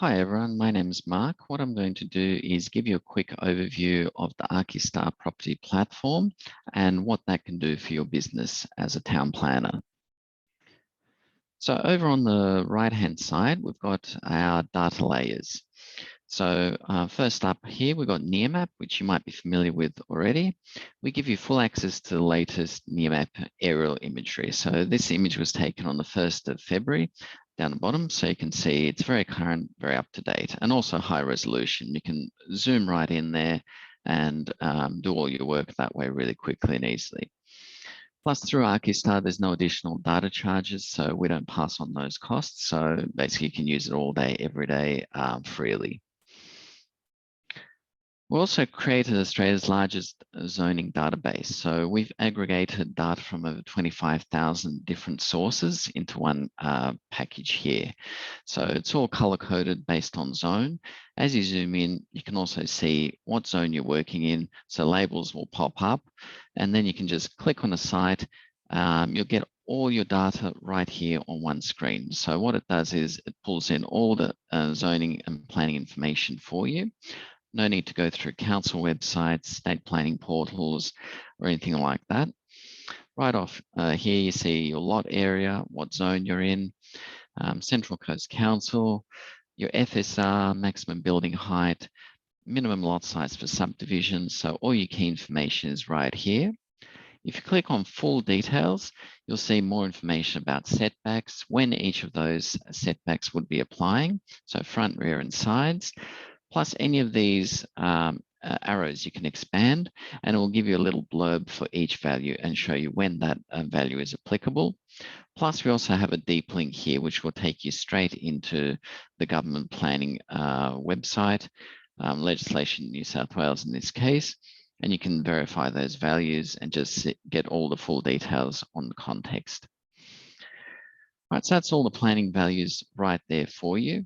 Hi everyone, my name is Mark. What I'm going to do is give you a quick overview of the Archistar property platform and what that can do for your business as a town planner. So over on the right-hand side, we've got our data layers. So first up here, we've got Nearmap, which you might be familiar with already. We give you full access to the latest Nearmap aerial imagery. So this image was taken on the 1st of February down the bottom. So you can see it's very current, very up to date, and also high resolution. You can zoom right in there and do all your work that way really quickly and easily. Plus, through Archistar, there's no additional data charges, so we don't pass on those costs. So basically, you can use it all day, every day, freely. We also created Australia's largest zoning database. So we've aggregated data from over 25,000 different sources into one package here. So it's all color-coded based on zone. As you zoom in, you can also see what zone you're working in. So labels will pop up, and then you can just click on a site. You'll get all your data right here on one screen. So what it does is it pulls in all the zoning and planning information for you. No need to go through council websites, state planning portals, or anything like that. Right off here, you see your lot area, what zone you're in, Central Coast Council, your FSR, maximum building height, minimum lot size for subdivisions. So all your key information is right here. If you click on full details, you'll see more information about setbacks, when each of those setbacks would be applying, so front, rear, and sides. Plus any of these arrows you can expand, and it will give you a little blurb for each value and show you when that value is applicable. Plus we also have a deep link here, which will take you straight into the government planning website, legislation New South Wales in this case, and you can verify those values and just get all the full details on the context. Right, so that's all the planning values right there for you.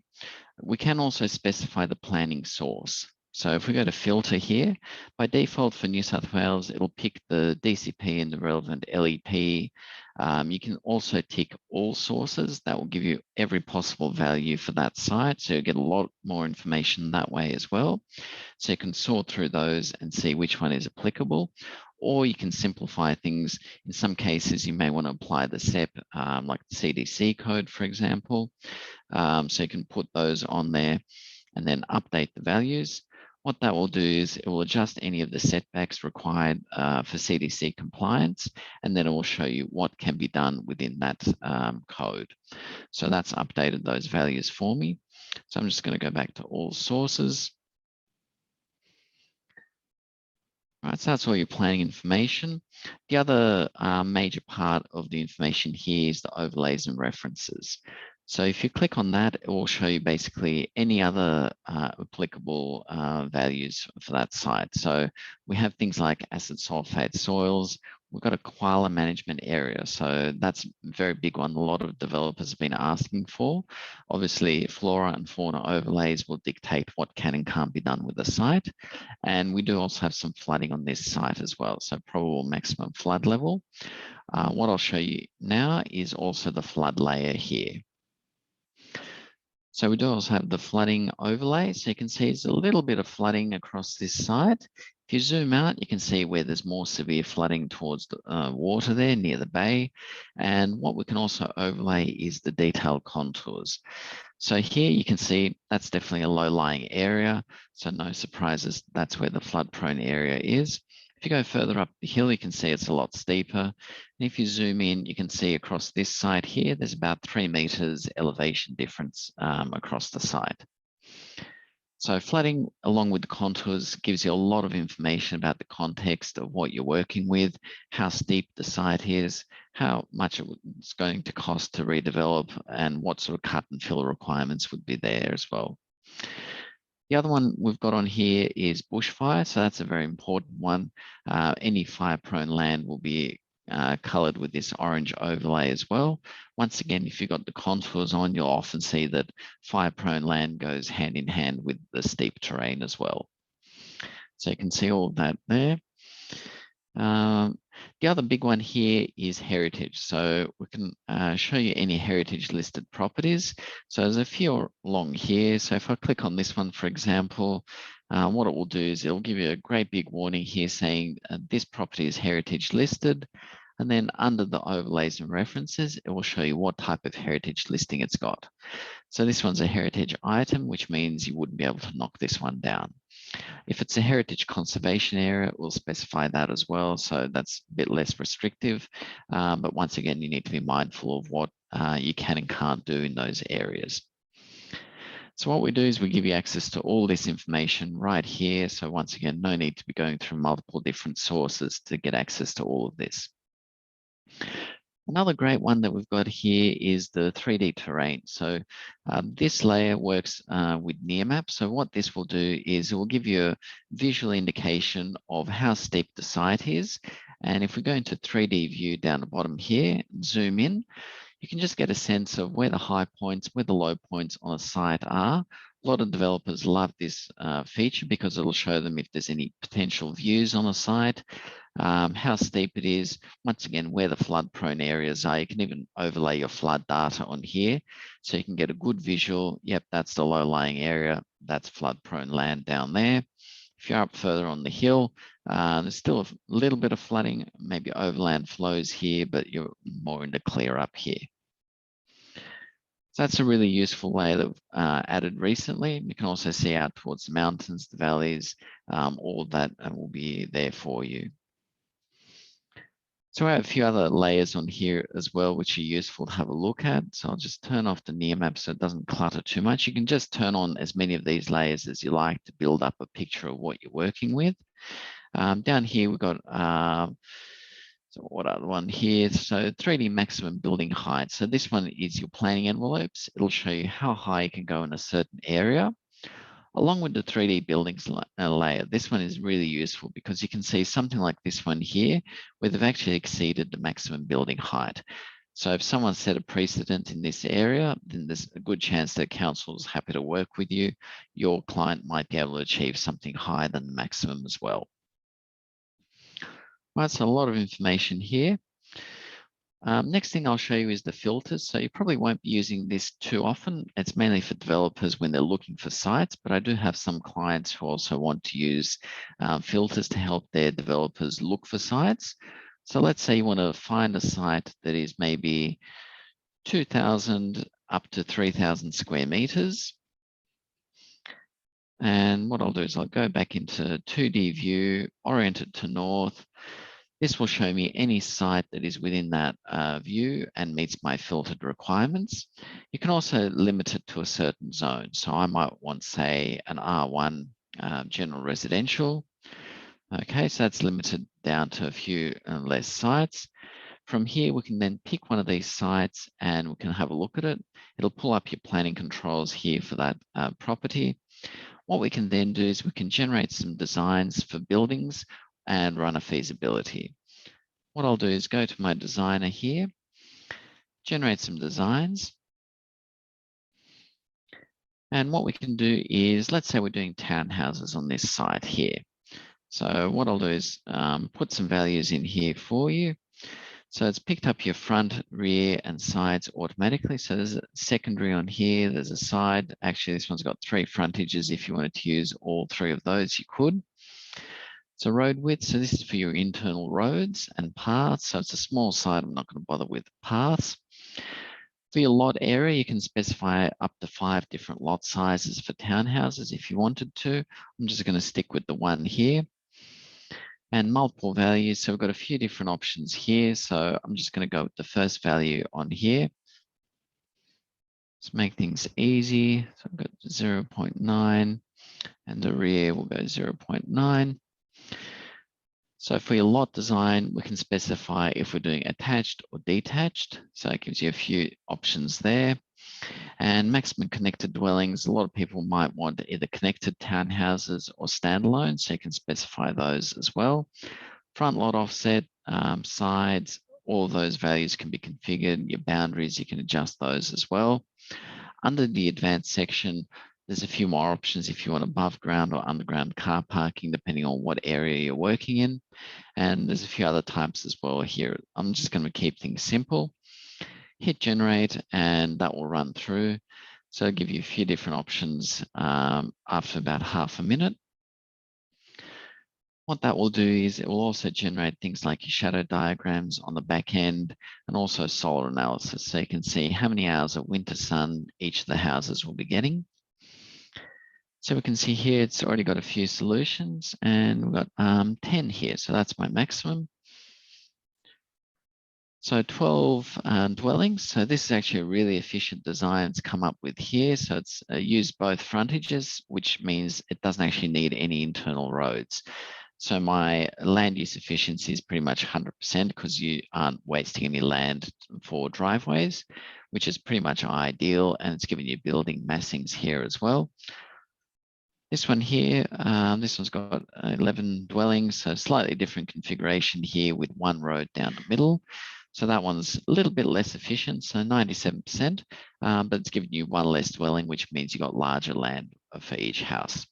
We can also specify the planning source. So if we go to filter here, by default for New South Wales, it'll pick the DCP and the relevant LEP. You can also tick all sources. That will give you every possible value for that site. So you get a lot more information that way as well. So you can sort through those and see which one is applicable. Or you can simplify things. In some cases, you may want to apply the SEP, like the CDC code, for example. So you can put those on there and then update the values. What that will do is it will adjust any of the setbacks required for CDC compliance, and then it will show you what can be done within that code. So that's updated those values for me. So I'm just going to go back to all sources. Right, so that's all your planning information. The other major part of the information here is the overlays and references. So if you click on that, it will show you basically any other applicable values for that site. So we have things like acid sulfate soils. We've got a koala management area. So that's a very big one. A lot of developers have been asking for. Obviously, flora and fauna overlays will dictate what can and can't be done with the site. And we do also have some flooding on this site as well. So probable maximum flood level. What I'll show you now is also the flood layer here. So we do also have the flooding overlay. So you can see there's a little bit of flooding across this site. If you zoom out, you can see where there's more severe flooding towards the water there near the bay. And what we can also overlay is the detailed contours. So here you can see that's definitely a low-lying area. So no surprises, that's where the flood-prone area is. If you go further up the hill, you can see it's a lot steeper. And if you zoom in, you can see across this side here, there's about 3 meters elevation difference across the site. So flooding along with the contours gives you a lot of information about the context of what you're working with, how steep the site is, how much it's going to cost to redevelop, and what sort of cut and fill requirements would be there as well. The other one we've got on here is bushfire. So that's a very important one. Any fire-prone land will be coloured with this orange overlay as well. Once again, if you've got the contours on, you'll often see that fire-prone land goes hand in hand with the steep terrain as well. So you can see all of that there. The other big one here is heritage. So we can show you any heritage listed properties. So there's a few along here. So if I click on this one, for example, what it will do is it'll give you a great big warning here saying this property is heritage listed. And then under the overlays and references, it will show you what type of heritage listing it's got. So this one's a heritage item, which means you wouldn't be able to knock this one down. If it's a heritage conservation area, we'll specify that as well. So that's a bit less restrictive. But once again, you need to be mindful of what you can and can't do in those areas. So what we do is we give you access to all this information right here. So once again, no need to be going through multiple different sources to get access to all of this. Another great one that we've got here is the 3D terrain. So this layer works with Nearmap. So what this will do is it will give you a visual indication of how steep the site is. And if we go into 3D view down the bottom here, zoom in, you can just get a sense of where the high points, where the low points on a site are. A lot of developers love this feature because it'll show them if there's any potential views on a site, how steep it is, once again, where the flood prone areas are. You can even overlay your flood data on here so you can get a good visual. Yep, that's the low lying area. That's flood prone land down there. If you're up further on the hill, there's still a little bit of flooding, maybe overland flows here, but you're more into clear up here. So that's a really useful layer that we've added recently. You can also see out towards the mountains, the valleys, all of that will be there for you. So I have a few other layers on here as well, which are useful to have a look at. So I'll just turn off the Nearmap so it doesn't clutter too much. You can just turn on as many of these layers as you like to build up a picture of what you're working with. Down here, we've got, so what other one here? So 3D maximum building height. So this one is your planning envelopes. It'll show you how high you can go in a certain area. Along with the 3D buildings layer, this one is really useful because you can see something like this one here, where they've actually exceeded the maximum building height. So if someone set a precedent in this area, then there's a good chance that council is happy to work with you. Your client might be able to achieve something higher than the maximum as well. Right, so a lot of information here. Next thing I'll show you is the filters. So you probably won't be using this too often. It's mainly for developers when they're looking for sites, but I do have some clients who also want to use filters to help their developers look for sites. So let's say you want to find a site that is maybe 2,000 up to 3,000 square meters. And what I'll do is I'll go back into 2D view, orient it to north. This will show me any site that is within that view and meets my filtered requirements. You can also limit it to a certain zone. So I might want, say, an R1 general residential. Okay, so that's limited down to a few less sites. From here, we can then pick one of these sites and we can have a look at it. It'll pull up your planning controls here for that property. What we can then do is we can generate some designs for buildings and run a feasibility. What I'll do is go to my designer here, generate some designs. And what we can do is, let's say we're doing townhouses on this site here. So what I'll do is put some values in here for you. So it's picked up your front, rear, and sides automatically. So there's a secondary on here, there's a side. Actually, this one's got 3 frontages. If you wanted to use all 3 of those, you could. So road width, so this is for your internal roads and paths. So it's a small site, I'm not going to bother with paths. For your lot area, you can specify up to 5 different lot sizes for townhouses if you wanted to. I'm just going to stick with the one here. And multiple values, so we've got a few different options here. So I'm just going to go with the first value on here. Let's make things easy. So I've got 0.9 and the rear will go 0.9. So for your lot design, we can specify if we're doing attached or detached. So it gives you a few options there. And maximum connected dwellings, a lot of people might want either connected townhouses or standalone, so you can specify those as well. Front lot offset, sides, all of those values can be configured. Your boundaries, you can adjust those as well. Under the advanced section, There's a few more options if you want above ground or underground car parking, depending on what area you're working in. And there's a few other types as well here. I'm just going to keep things simple. Hit generate, and that will run through. So I'll give you a few different options after about half a minute. What that will do is it will also generate things like your shadow diagrams on the back end and also solar analysis. So you can see how many hours of winter sun each of the houses will be getting. So we can see here, it's already got a few solutions and we've got 10 here. So that's my maximum. So 12 dwellings. So this is actually a really efficient design it's come up with here. So it's used both frontages, which means it doesn't actually need any internal roads. So my land use efficiency is pretty much 100% because you aren't wasting any land for driveways, which is pretty much ideal. And it's giving you building massings here as well. This one here, this one's got 11 dwellings, so slightly different configuration here with one road down the middle. So that one's a little bit less efficient, so 97%, but it's giving you one less dwelling, which means you got larger land for each house.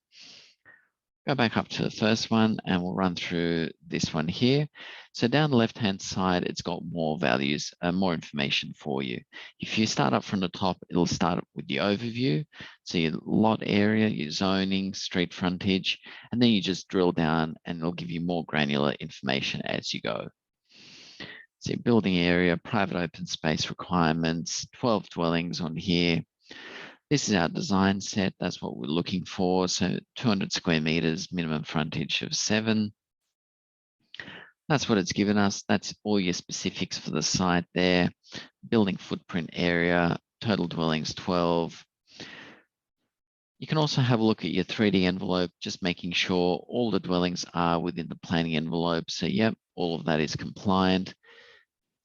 Go back up to the first one and we'll run through this one here. So down the left-hand side, it's got more values, more information for you. If you start up from the top, it'll start with the overview. So your lot area, your zoning, street frontage, and then you just drill down and it'll give you more granular information as you go. So building area, private open space requirements, 12 dwellings on here. This is our design set. That's what we're looking for. So 200 square meters, minimum frontage of 7. That's what it's given us. That's all your specifics for the site there. Building footprint area, total dwellings 12. You can also have a look at your 3D envelope, just making sure all the dwellings are within the planning envelope. So yep, all of that is compliant.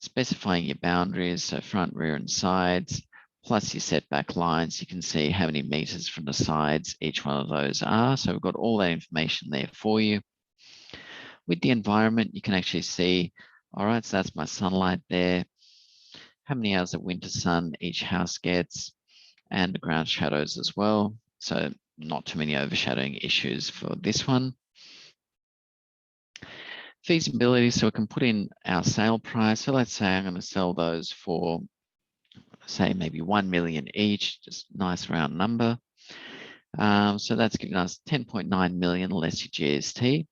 Specifying your boundaries, so front, rear, and sides. Plus your setback lines, you can see how many meters from the sides each one of those are. So we've got all that information there for you. With the environment, you can actually see, all right, so that's my sunlight there, how many hours of winter sun each house gets, and the ground shadows as well. So not too many overshadowing issues for this one. Feasibility, so we can put in our sale price. So let's say I'm going to sell those for, say, maybe 1 million each, just nice round number. So that's giving us 10.9 million less your GST.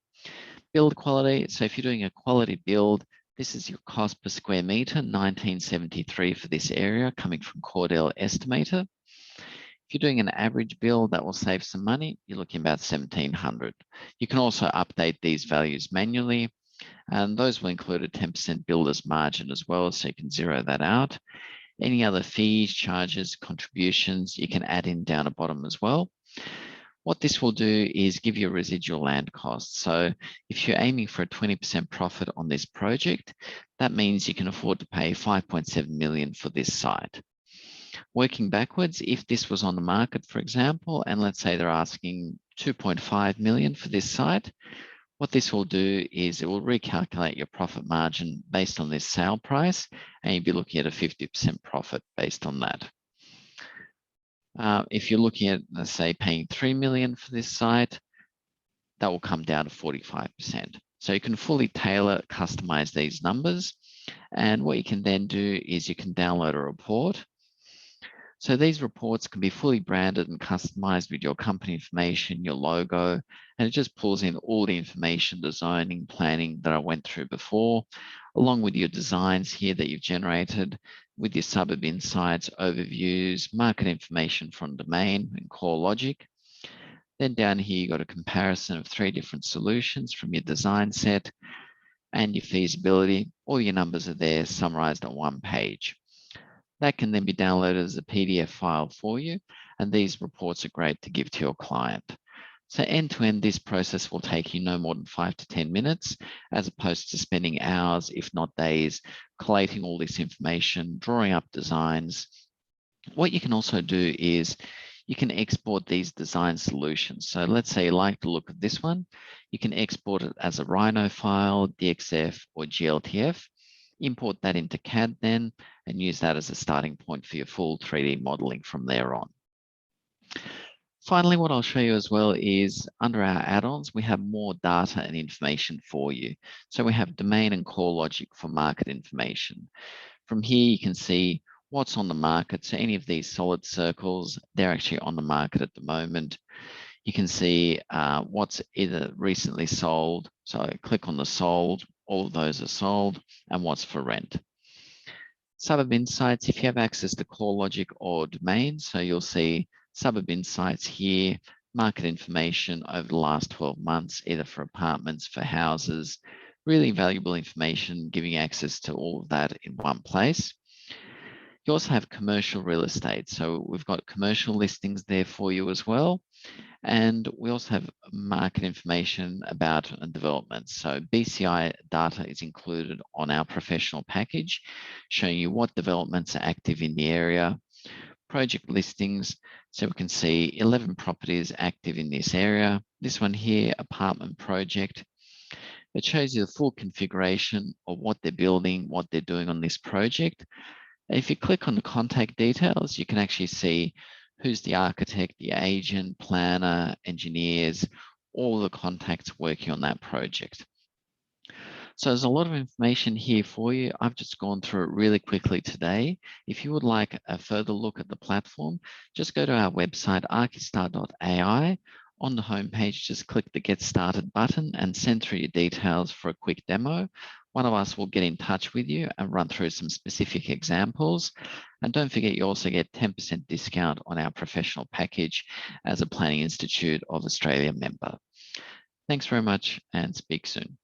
Build quality, so if you're doing a quality build, this is your cost per square meter, 1973 for this area, coming from Cordell Estimator. If you're doing an average build, that will save some money. You're looking about 1,700. You can also update these values manually, and those will include a 10% builder's margin as well, so you can zero that out. Any other fees, charges, contributions, you can add in down the bottom as well. What this will do is give you a residual land cost. So if you're aiming for a 20% profit on this project, that means you can afford to pay 5.7 million for this site. Working backwards, if this was on the market, for example, and let's say they're asking 2.5 million for this site, what this will do is it will recalculate your profit margin based on this sale price, and you'll be looking at a 50% profit based on that. If you're looking at, let's say, paying 3 million for this site, that will come down to 45%. So you can fully tailor, customize these numbers. And what you can then do is you can download a report. So these reports can be fully branded and customized with your company information, your logo, and it just pulls in all the information, the zoning, planning that I went through before, along with your designs here that you've generated, with your suburb insights, overviews, market information from domain and core logic. Then down here, you've got a comparison of 3 different solutions from your design set and your feasibility. All your numbers are there summarized on one page. That can then be downloaded as a PDF file for you, and these reports are great to give to your client. So end to end, this process will take you no more than 5 to 10 minutes, as opposed to spending hours, if not days, collating all this information, drawing up designs. What you can also do is you can export these design solutions. So let's say you like the look of this one, you can export it as a Rhino file, DXF, or GLTF. Import that into CAD then, and use that as a starting point for your full 3D modeling from there on. Finally, what I'll show you as well is under our add-ons, we have more data and information for you. So we have domain and core logic for market information. From here, you can see what's on the market. So any of these solid circles, they're actually on the market at the moment. You can see what's either recently sold. So I click on the sold, all of those are sold, and what's for rent. Suburb Insights, if you have access to CoreLogic or Domain, so you'll see Suburb Insights here, market information over the last 12 months, either for apartments, for houses, really valuable information, giving access to all of that in one place. You also have commercial real estate. So we've got commercial listings there for you as well. And we also have market information about developments. So BCI data is included on our professional package, showing you what developments are active in the area, project listings. So we can see 11 properties active in this area. This one here, apartment project. It shows you the full configuration of what they're building, what they're doing on this project. If you click on the contact details, you can actually see who's the architect, the agent, planner, engineers, all the contacts working on that project. So there's a lot of information here for you. I've just gone through it really quickly today. If you would like a further look at the platform, just go to our website, archistar.ai. On the homepage, just click the Get Started button and send through your details for a quick demo. One of us will get in touch with you and run through some specific examples. And don't forget, you also get 10% discount on our professional package as a Planning Institute of Australia member. Thanks very much and speak soon.